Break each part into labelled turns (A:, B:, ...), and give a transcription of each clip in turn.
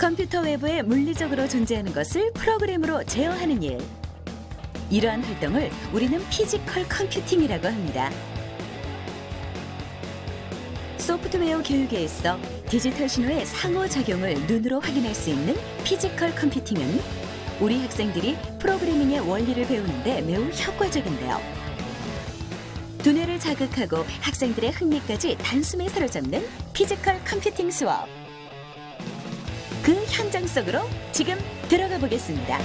A: 컴퓨터 외부에 물리적으로 존재하는 것을 프로그램으로 제어하는 일. 이러한 활동을 우리는 피지컬 컴퓨팅이라고 합니다. 소프트웨어 교육에 있어 디지털 신호의 상호작용을 눈으로 확인할 수 있는 피지컬 컴퓨팅은 우리 학생들이 프로그래밍의 원리를 배우는데 매우 효과적인데요. 두뇌를 자극하고 학생들의 흥미까지 단숨에 사로잡는 피지컬 컴퓨팅 수업. 그 현장 속으로 지금 들어가 보겠습니다.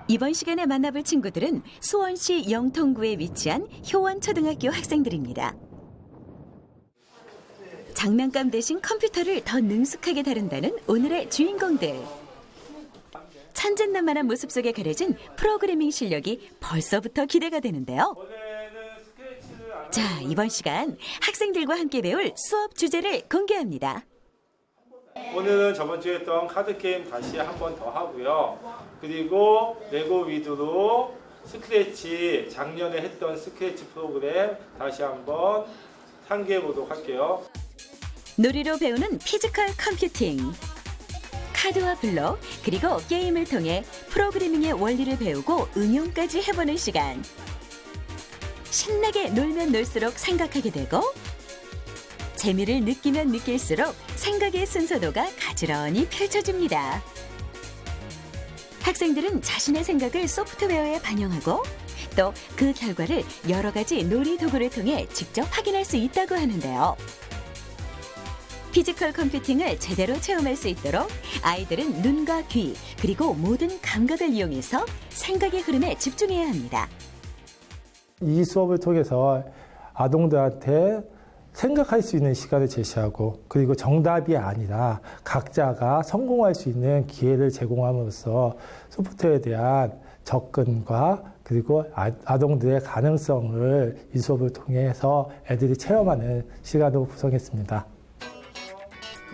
A: 이번 시간에 만나볼 친구들은 수원시 영통구에 위치한 효원초등학교 학생들입니다. 장난감 대신 컴퓨터를 더 능숙하게 다룬다는 오늘의 주인공들. 천진난만한 모습 속에 가려진 프로그래밍 실력이 벌써부터 기대가 되는데요. 자, 이번 시간 학생들과 함께 배울 수업 주제를 공개합니다.
B: 오늘은 저번 주에 했던 카드게임 다시 한 번 더 하고요. 그리고 레고 위드로 스크래치, 작년에 했던 스크래치 프로그램 다시 한번 상기해 보도록 할게요.
A: 놀이로 배우는 피지컬 컴퓨팅. 카드와 블록, 그리고 게임을 통해 프로그래밍의 원리를 배우고 응용까지 해보는 시간. 신나게 놀면 놀수록 생각하게 되고 재미를 느끼면 느낄수록 생각의 순서도가 가지런히 펼쳐집니다. 학생들은 자신의 생각을 소프트웨어에 반영하고 또 그 결과를 여러 가지 놀이 도구를 통해 직접 확인할 수 있다고 하는데요. 피지컬 컴퓨팅을 제대로 체험할 수 있도록 아이들은 눈과 귀, 그리고 모든 감각을 이용해서 생각의 흐름에 집중해야 합니다.
C: 이 수업을 통해서 아동들한테 생각할 수 있는 시간을 제시하고 그리고 정답이 아니라 각자가 성공할 수 있는 기회를 제공함으로써 소프트웨어에 대한 접근과 그리고 아동들의 가능성을 이 수업을 통해서 애들이 체험하는 시간으로 구성했습니다.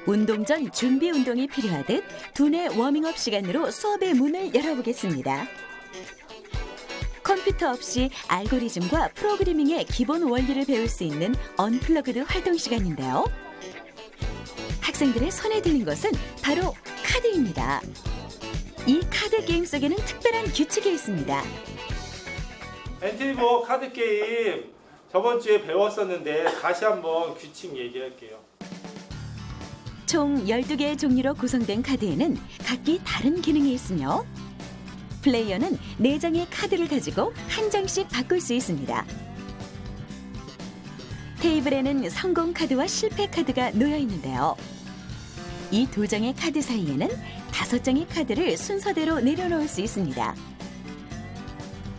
A: 운동 전 준비 운동이 필요하듯 두뇌 워밍업 시간으로 수업의 문을 열어보겠습니다. 컴퓨터 없이 알고리즘과 프로그래밍의 기본 원리를 배울 수 있는 언플러그드 활동 시간인데요. 학생들의 손에 들린 것은 바로 카드입니다. 이 카드 게임 속에는 특별한 규칙이 있습니다.
B: 엔트리버 카드 게임 저번 주에 배웠었는데 다시 한번 규칙 얘기할게요.
A: 총 12개의 종류로 구성된 카드에는 각기 다른 기능이 있으며 플레이어는 4장의 카드를 가지고 한 장씩 바꿀 수 있습니다. 테이블에는 성공 카드와 실패 카드가 놓여 있는데요. 이 2장의 카드 사이에는 5장의 카드를 순서대로 내려놓을 수 있습니다.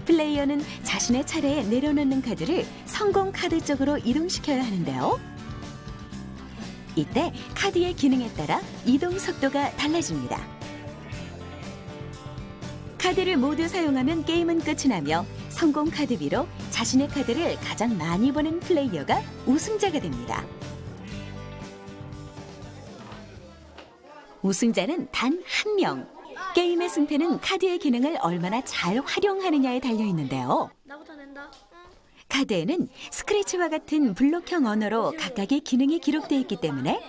A: 플레이어는 자신의 차례에 내려놓는 카드를 성공 카드 쪽으로 이동시켜야 하는데요. 이때 카드의 기능에 따라 이동 속도가 달라집니다. 카드를 모두 사용하면 게임은 끝이 나며 성공 카드 위로 자신의 카드를 가장 많이 보낸 플레이어가 우승자가 됩니다. 우승자는 단 한 명. 게임의 승패는 카드의 기능을 얼마나 잘 활용하느냐에 달려있는데요. 카드에는 스크래치와 같은 블록형 언어로 각각의 기능이 기록되어 있기 때문에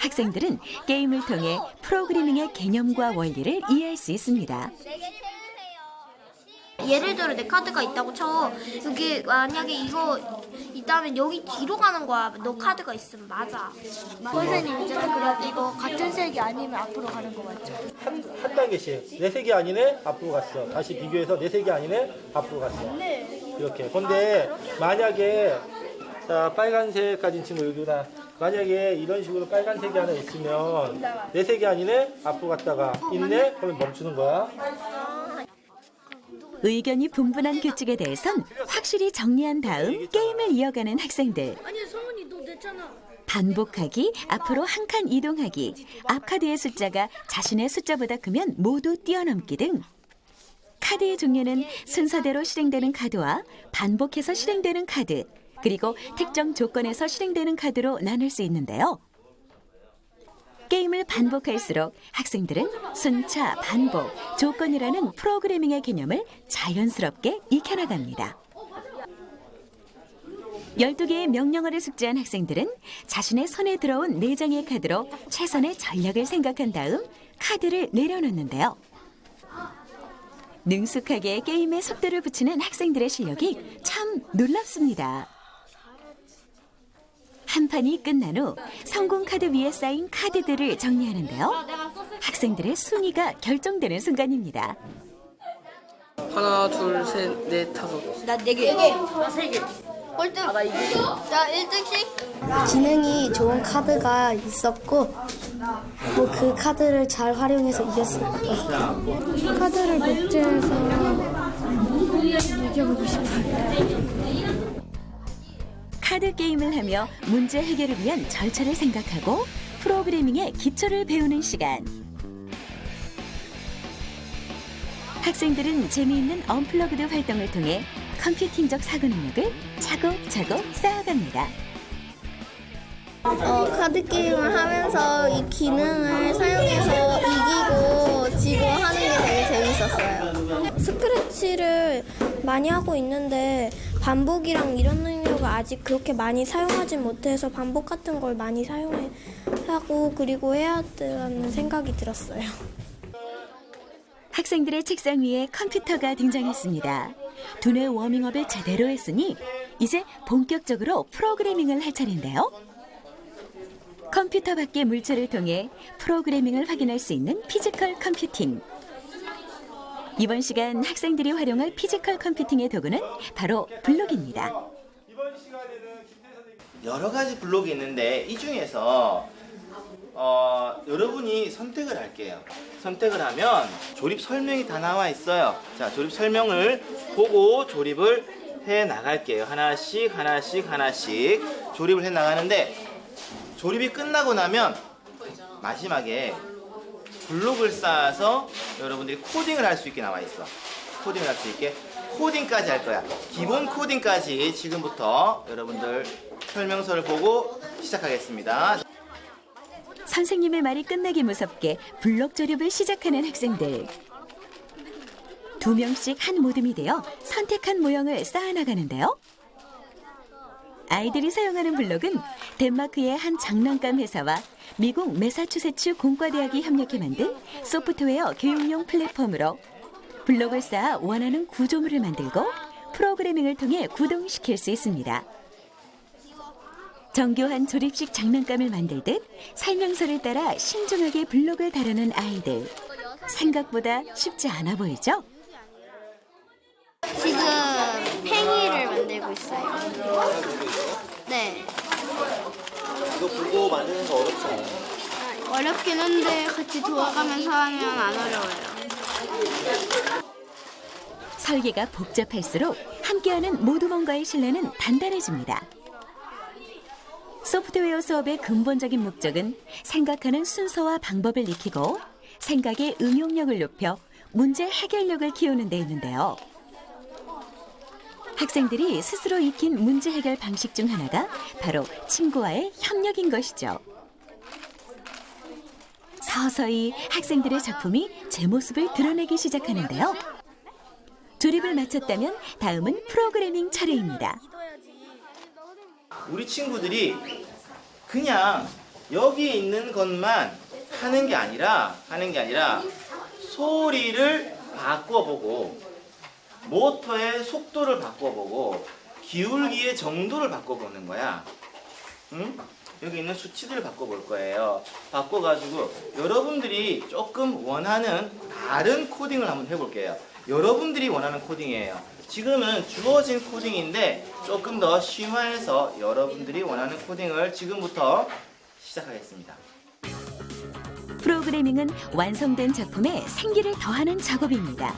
A: 학생들은 게임을 통해 프로그래밍의 개념과 원리를 이해할 수 있습니다.
D: 예를 들어 내 카드가 있다고 쳐. 여기 만약에 이거 있다면 여기 뒤로 가는 거야. 너 카드가 있으면 맞아.
E: 선생님 이제는 그럼 이거 같은 색이 아니면 앞으로 가는 거 맞죠?
B: 한 단계씩 내 색이 아니네 앞으로 갔어. 다시 비교해서 내 색이 아니네 앞으로 갔어. 이렇게. 근데 만약에 자 빨간색 가진 친구 여기다 만약에 이런 식으로 빨간색이 하나 있으면 내 색이 아니네 앞으로 갔다가 있네 그러면 멈추는 거야.
A: 의견이 분분한 규칙에 대해선 확실히 정리한 다음 게임을 이어가는 학생들.
E: 아니 성훈이 너 냈잖아.
A: 반복하기, 앞으로 한 칸 이동하기, 앞 카드의 숫자가 자신의 숫자보다 크면 모두 뛰어넘기 등 카드의 종류는 순서대로 실행되는 카드와 반복해서 실행되는 카드, 그리고 특정 조건에서 실행되는 카드로 나눌 수 있는데요. 게임을 반복할수록 학생들은 순차, 반복, 조건이라는 프로그래밍의 개념을 자연스럽게 익혀나갑니다. 12개의 명령어를 숙지한 학생들은 자신의 손에 들어온 4장의 카드로 최선의 전략을 생각한 다음 카드를 내려놓는데요. 능숙하게 게임에 속도를 붙이는 학생들의 실력이 참 놀랍습니다. 한 판이 끝난 후 성공 카드 위에 쌓인 카드들을 정리하는데요. 학생들의 순위가 결정되는 순간입니다.
F: 하나, 둘, 셋, 넷, 다섯.
E: 나 4개. 나 3개. 꼴등. 나 2개. 자, 1등씩.
G: 지능이 좋은 카드가 있었고 뭐 그 카드를 잘 활용해서 이겼어요. 카드를 복제해서 이겨보고 싶어요.
A: 카드 게임을 하며 문제 해결을 위한 절차를 생각하고 프로그래밍의 기초를 배우는 시간. 학생들은 재미있는 언플러그드 활동을 통해 컴퓨팅적 사고 능력을 차곡차곡 쌓아갑니다.
G: 카드 게임을 하면서 이 기능을 사용해서 이기고 지고 하는 게 되게 재밌었어요. 스크래치를 많이 하고 있는데 반복이랑 이런 능력을 아직 그렇게 많이 사용하지 못해서 반복 같은 걸 많이 사용하고 그리고 해야 된다는 생각이 들었어요.
A: 학생들의 책상 위에 컴퓨터가 등장했습니다. 두뇌 워밍업을 제대로 했으니 이제 본격적으로 프로그래밍을 할 차례인데요. 컴퓨터 밖의 물체를 통해 프로그래밍을 확인할 수 있는 피지컬 컴퓨팅. 이번 시간 학생들이 활용할 피지컬 컴퓨팅의 도구는 바로 블록입니다.
H: 여러 가지 블록이 있는데 이 중에서 여러분이 선택을 할게요. 선택을 하면 조립 설명이 다 나와 있어요. 자, 조립 설명을 보고 조립을 해 나갈게요. 하나씩 조립을 해 나가는데 조립이 끝나고 나면 마지막에 블록을 쌓아서 여러분들이 코딩을 할 수 있게 나와 있어. 코딩을 할 수 있게 코딩까지 할 거야. 기본 코딩까지 지금부터 여러분들 설명서를 보고 시작하겠습니다.
A: 선생님의 말이 끝나기 무섭게 블록 조립을 시작하는 학생들. 2명씩 한 모둠이 되어 선택한 모형을 쌓아나가는데요. 아이들이 사용하는 블록은 덴마크의 한 장난감 회사와 미국 매사추세츠 공과대학이 협력해 만든 소프트웨어 교육용 플랫폼으로 블록을 쌓아 원하는 구조물을 만들고 프로그래밍을 통해 구동시킬 수 있습니다. 정교한 조립식 장난감을 만들듯 설명서를 따라 신중하게 블록을 다루는 아이들. 생각보다 쉽지 않아 보이죠?
G: 지금 팽이를 만들고 있어요. 네.
H: 이거 보고 만드는 거 어렵지 않아요?
G: 어렵긴 한데 같이 도와가면서 하면 안 어려워요.
A: 설계가 복잡할수록 함께하는 모두먼과의 신뢰는 단단해집니다. 소프트웨어 수업의 근본적인 목적은 생각하는 순서와 방법을 익히고 생각의 응용력을 높여 문제 해결력을 키우는 데 있는데요. 학생들이 스스로 익힌 문제 해결 방식 중 하나가 바로 친구와의 협력인 것이죠. 서서히 학생들의 작품이 제 모습을 드러내기 시작하는데요. 조립을 마쳤다면 다음은 프로그래밍 차례입니다.
H: 우리 친구들이 그냥 여기 있는 것만 하는 게 아니라 소리를 바꿔보고 모터의 속도를 바꿔보고 기울기의 정도를 바꿔보는 거야. 응? 여기 있는 수치들을 바꿔볼 거예요. 바꿔가지고 여러분들이 조금 원하는 다른 코딩을 한번 해볼게요. 여러분들이 원하는 코딩이에요. 지금은 주어진 코딩인데 조금 더 심화해서 여러분들이 원하는 코딩을 지금부터 시작하겠습니다.
A: 프로그래밍은 완성된 작품에 생기를 더하는 작업입니다.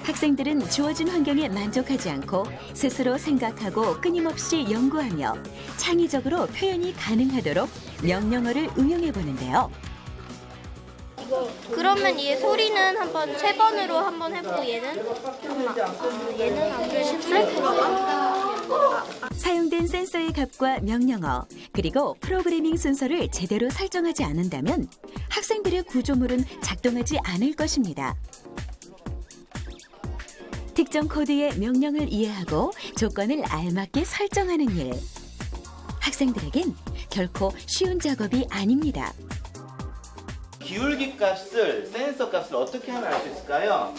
A: 학생들은 주어진 환경에 만족하지 않고 스스로 생각하고 끊임없이 연구하며 창의적으로 표현이 가능하도록 명령어를 응용해 보는데요.
G: 그러면 얘 소리는 한번 3번으로 한번 해보고 얘는 아무래도 쉽을 거야.
A: 사용된 센서의 값과 명령어, 그리고 프로그래밍 순서를 제대로 설정하지 않는다면 학생들의 구조물은 작동하지 않을 것입니다. 특정 코드의 명령을 이해하고 조건을 알맞게 설정하는 일. 학생들에겐 결코 쉬운 작업이 아닙니다.
H: 기울기 값을, 센서 값을 어떻게 하면 알 수 있을까요?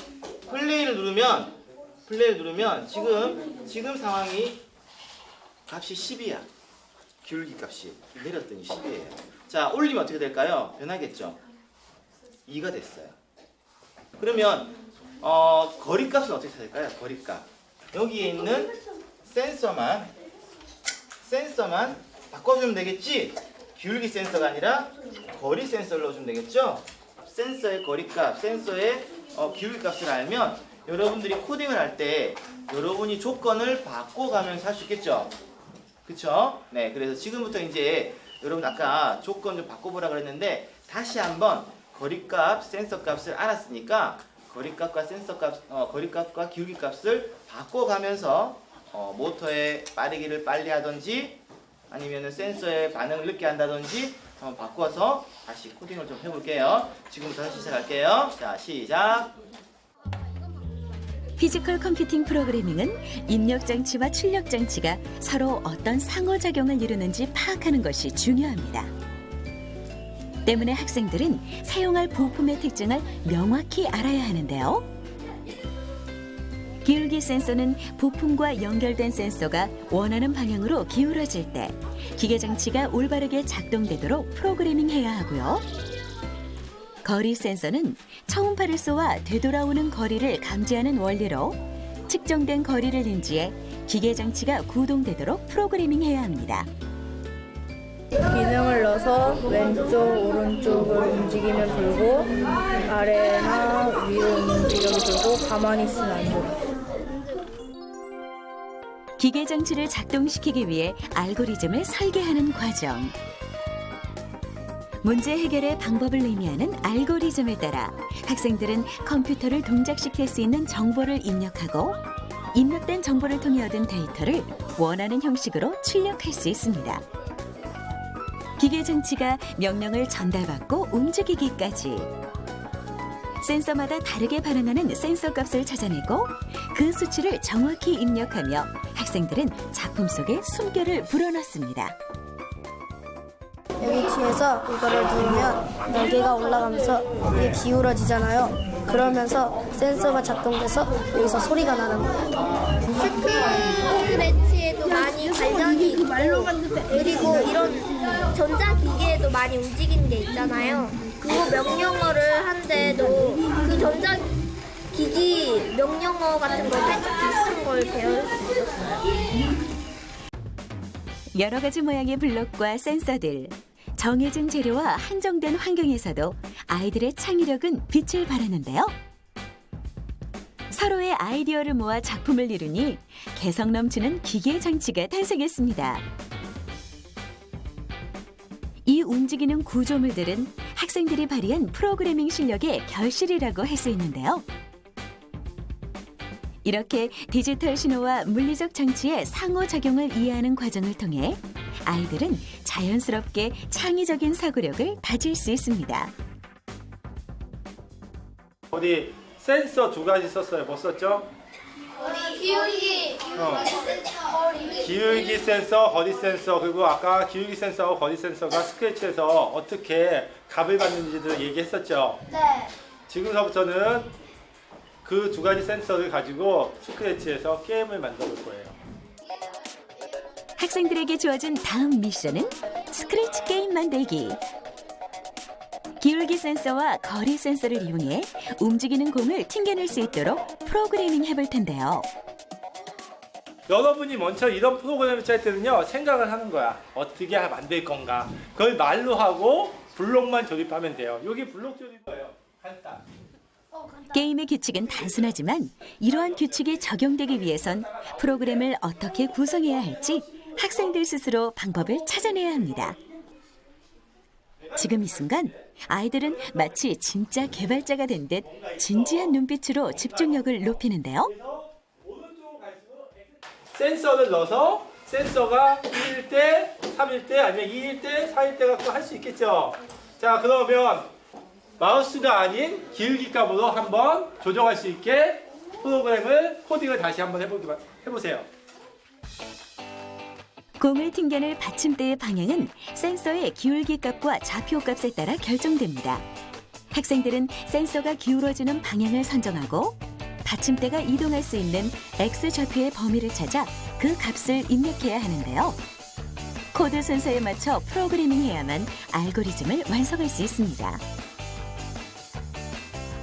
H: 플레이를 누르면 지금 상황이 값이 10이야. 기울기 값이 내렸더니 10이에요. 자, 올리면 어떻게 될까요? 변하겠죠? 2가 됐어요. 그러면 거리 값은 어떻게 될까요? 거리 값. 여기에 있는 센서만 바꿔주면 되겠지? 기울기 센서가 아니라 거리 센서를 넣어주면 되겠죠? 센서의 거리값, 센서의 기울기 값을 알면 여러분들이 코딩을 할 때 여러분이 조건을 바꿔가면서 할 수 있겠죠? 그쵸? 네, 그래서 지금부터 이제 여러분 아까 조건 좀 바꿔보라 그랬는데 다시 한번 거리값, 센서 값을 알았으니까 거리값과 센서 값, 거리값과 기울기 값을 바꿔가면서 모터의 빠르기를 빨리 하든지 아니면 센서의 반응을 늦게 한다든지 한번 바꿔서 다시 코딩을 좀 해볼게요. 지금부터 다시 시작할게요. 자, 시작.
A: 피지컬 컴퓨팅 프로그래밍은 입력 장치와 출력 장치가 서로 어떤 상호작용을 이루는지 파악하는 것이 중요합니다. 때문에 학생들은 사용할 부품의 특징을 명확히 알아야 하는데요. 기울기 센서는 부품과 연결된 센서가 원하는 방향으로 기울어질 때 기계 장치가 올바르게 작동되도록 프로그래밍해야 하고요. 거리 센서는 초음파를 쏘아 되돌아오는 거리를 감지하는 원리로 측정된 거리를 인지해 기계 장치가 구동되도록 프로그래밍해야 합니다.
E: 기능을 넣어서 왼쪽, 오른쪽을 움직이면 돌고 아래나 위로 움직이면 돌고 가만히 있으면 안 돌고.
A: 기계 장치를 작동시키기 위해 알고리즘을 설계하는 과정. 문제 해결의 방법을 의미하는 알고리즘을 따라 학생들은 컴퓨터를 동작시킬 수 있는 정보를 입력하고 입력된 정보를 통해 얻은 데이터를 원하는 형식으로 출력할 수 있습니다. 기계 장치가 명령을 전달받고 움직이기까지 센서마다 다르게 반응하는 센서 값을 찾아내고 그 수치를 정확히 입력하며 학생들은 작품 속에 숨결을 불어넣습니다.
G: 여기 뒤에서 이거를 누르면 날개가 올라가면서 이게 기울어지잖아요. 그러면서 센서가 작동돼서 여기서 소리가 나는 거예요. 스크래치에도 많이 관련이 있고 그리고 이런 전자기기에도 많이 움직이는 게 있잖아요. 그거 명령어를 한데도 그 전자기기 명령어 같은 거 살짝 비슷한 걸 배울 수 있었어요.
A: 여러 가지 모양의 블록과 센서들, 정해진 재료와 한정된 환경에서도 아이들의 창의력은 빛을 발하는데요. 서로의 아이디어를 모아 작품을 이루니 개성 넘치는 기계 장치가 탄생했습니다. 이 움직이는 구조물들은 학생들이 발휘한 프로그래밍 실력의 결실이라고 할 수 있는데요. 이렇게 디지털 신호와 물리적 장치의 상호작용을 이해하는 과정을 통해 아이들은 자연스럽게 창의적인 사고력을 다질 수 있습니다.
B: 어디 센서 두 가지 썼어요. 뭐 썼죠? 기울기 센서, 거리 센서, 그리고 아까 기울기 센서하고 거리 센서가 스크래치에서 어떻게 값을 받는지를 얘기했었죠.
G: 네.
B: 지금서부터는 그 두 가지 센서를 가지고 스크래치에서 게임을 만들어 볼 거예요.
A: 학생들에게 주어진 다음 미션은 스크래치 게임 만들기. 기울기 센서와 거리 센서를 이용해 움직이는 공을 튕겨낼 수 있도록 프로그래밍 해볼 텐데요.
B: 여러분이 먼저 이런 프로그램을 짤 때는요, 생각을 하는 거야. 어떻게 만들 건가. 그걸 말로 하고 블록만 조립하면 돼요. 여기 블록 조립이에요. 간단.
A: 게임의 규칙은 단순하지만 이러한 규칙이 적용되기 위해선 프로그램을 어떻게 구성해야 할지 학생들 스스로 방법을 찾아내야 합니다. 지금 이 순간 아이들은 마치 진짜 개발자가 된 듯 진지한 눈빛으로 집중력을 높이는데요.
B: 센서를 넣어서 센서가 1일 때, 3일 때, 아니면 2일 때, 4일 때 갖고 할 수 있겠죠. 자, 그러면 마우스가 아닌 기울기 값으로 한번 조정할 수 있게 프로그램을 코딩을 다시 한번 해보세요.
A: 공을 튕겨낼 받침대의 방향은 센서의 기울기 값과 좌표 값에 따라 결정됩니다. 학생들은 센서가 기울어지는 방향을 선정하고 받침대가 이동할 수 있는 X 좌표의 범위를 찾아 그 값을 입력해야 하는데요. 코드 순서에 맞춰 프로그래밍해야만 알고리즘을 완성할 수 있습니다.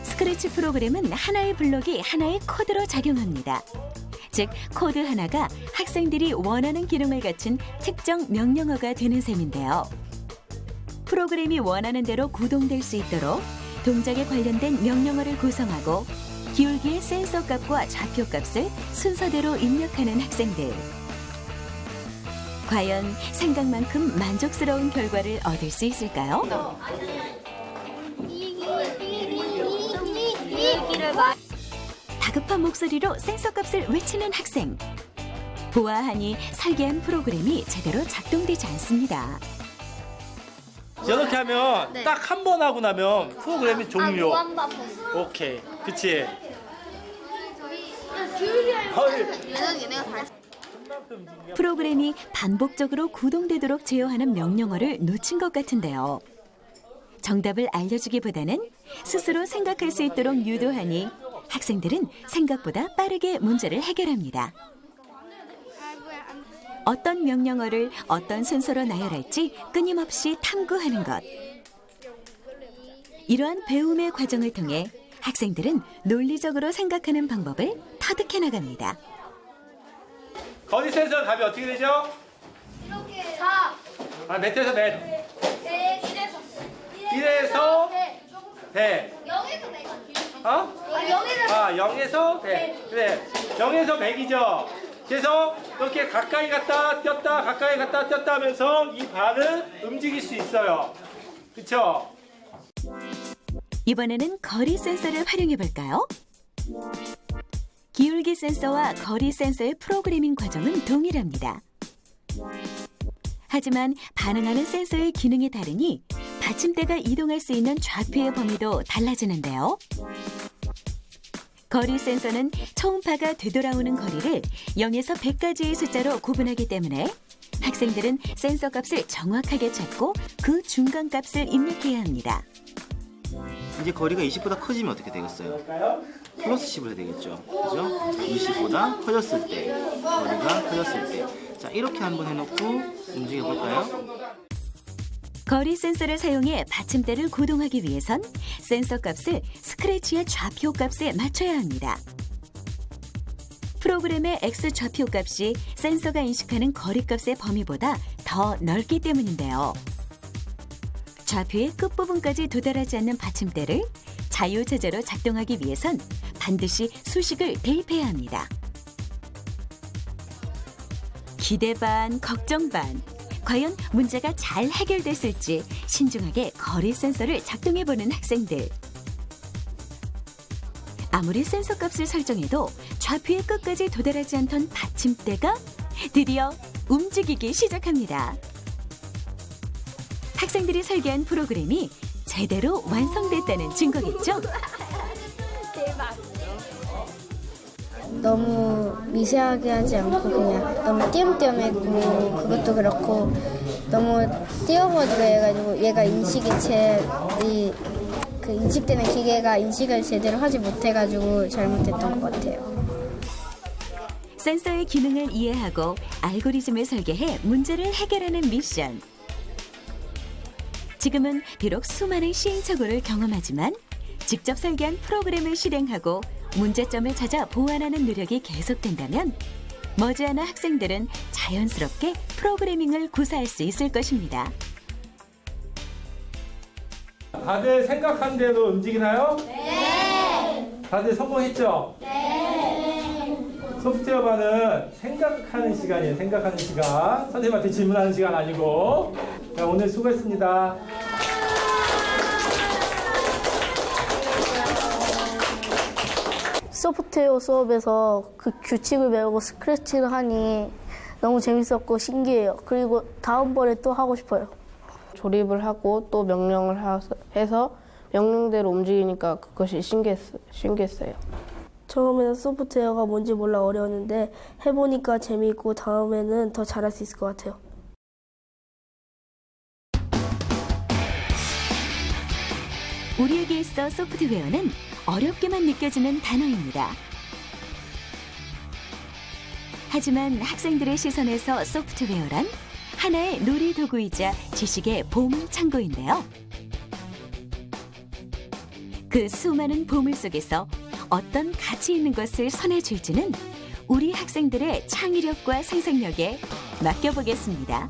A: 스크래치 프로그램은 하나의 블록이 하나의 코드로 작용합니다. 즉, 코드 하나가 학생들이 원하는 기능을 갖춘 특정 명령어가 되는 셈인데요. 프로그램이 원하는 대로 구동될 수 있도록 동작에 관련된 명령어를 구성하고 기울기의 센서 값과 좌표 값을 순서대로 입력하는 학생들. 과연 생각만큼 만족스러운 결과를 얻을 수 있을까요? 다급한 목소리로 센서 값을 외치는 학생. 보아하니 설계한 프로그램이 제대로 작동되지 않습니다.
B: 이렇게 하면
D: 네.
B: 딱 한 번 하고 나면 프로그램이 종료.
D: 무한반복.
B: 오케이, 그치?
D: 얘네가 다 했어.
A: 프로그램이 반복적으로 구동되도록 제어하는 명령어를 놓친 것 같은데요. 정답을 알려주기보다는 스스로 생각할 수 있도록 유도하니 학생들은 생각보다 빠르게 문제를 해결합니다. 어떤 명령어를 어떤 순서로 나열할지 끊임없이 탐구하는 것. 이러한 배움의 과정을 통해 학생들은 논리적으로 생각하는 방법을 터득해 나갑니다.
B: 거리 센서 값이 어떻게 되죠?
D: 이렇게 4,
B: 몇에서 몇?
D: 100,
B: 1에서 100.
D: 0에서 100.
B: 어?
D: 0에서
B: 0에서 100. 그래, 0에서 100이죠. 그래서 이렇게 가까이 갔다 뛰었다 가까이 갔다 뛰었다 하면서 이 발을 움직일 수 있어요. 그렇죠?
A: 이번에는 거리 센서를 활용해 볼까요? 기울기 센서와 거리 센서의 프로그래밍 과정은 동일합니다. 하지만 반응하는 센서의 기능이 다르니 받침대가 이동할 수 있는 좌표의 범위도 달라지는데요. 거리 센서는 초음파가 되돌아오는 거리를 0에서 100까지의 숫자로 구분하기 때문에 학생들은 센서 값을 정확하게 찾고 그 중간 값을 입력해야 합니다.
H: 이제 거리가 20보다 커지면 어떻게 되겠어요? 플러스 10을 해야 되겠죠. 그죠? 20보다 커졌을 때, 거리가 커졌을 때. 자, 이렇게 한번 해놓고 움직여 볼까요?
A: 거리 센서를 사용해 받침대를 구동하기 위해선 센서 값을 스크래치의 좌표 값에 맞춰야 합니다. 프로그램의 X 좌표 값이 센서가 인식하는 거리 값의 범위보다 더 넓기 때문인데요. 좌표의 끝부분까지 도달하지 않는 받침대를 자유자재로 작동하기 위해선 반드시 수식을 대입해야 합니다. 기대 반, 걱정 반. 과연 문제가 잘 해결됐을지 신중하게 거리 센서를 작동해보는 학생들. 아무리 센서 값을 설정해도 좌표의 끝까지 도달하지 않던 받침대가 드디어 움직이기 시작합니다. 학생들이 설계한 프로그램이 제대로 완성됐다는 증거겠죠?
G: 너무 미세하게 하지 않고 그냥 너무 띄엄띄엄했고 그것도 그렇고 너무 띄어버리고 해가지고 얘가 그 인식되는 기계가 인식을 제대로 하지 못해가지고 잘못했던 것 같아요.
A: 센서의 기능을 이해하고 알고리즘을 설계해 문제를 해결하는 미션. 지금은 비록 수많은 시행착오를 경험하지만 직접 설계한 프로그램을 실행하고 문제점을 찾아 보완하는 노력이 계속된다면 머지않아 학생들은 자연스럽게 프로그래밍을 구사할 수 있을 것입니다.
B: 다들 생각한 대로 움직이나요? 네. 다들 성공했죠? 네. 소프트웨어반은 생각하는 시간이에요. 생각하는 시간. 선생님한테 질문하는 시간 아니고. 자, 오늘 수고했습니다.
E: 소프트웨어 수업에서 그 규칙을 배우고 스크래치를 하니 너무 재밌었고 신기해요. 그리고 다음번에 또 하고 싶어요.
F: 조립을 하고 또 명령을 해서 명령대로 움직이니까 그것이 신기했어요.
I: 처음에는 소프트웨어가 뭔지 몰라 어려웠는데 해보니까 재미있고 다음에는 더 잘할 수 있을 것 같아요.
A: 우리에게 있어 소프트웨어는 어렵게만 느껴지는 단어입니다. 하지만 학생들의 시선에서 소프트웨어란 하나의 놀이도구이자 지식의 보물창고인데요. 그 수많은 보물 속에서 어떤 가치 있는 것을 선해줄지는 우리 학생들의 창의력과 상상력에 맡겨보겠습니다.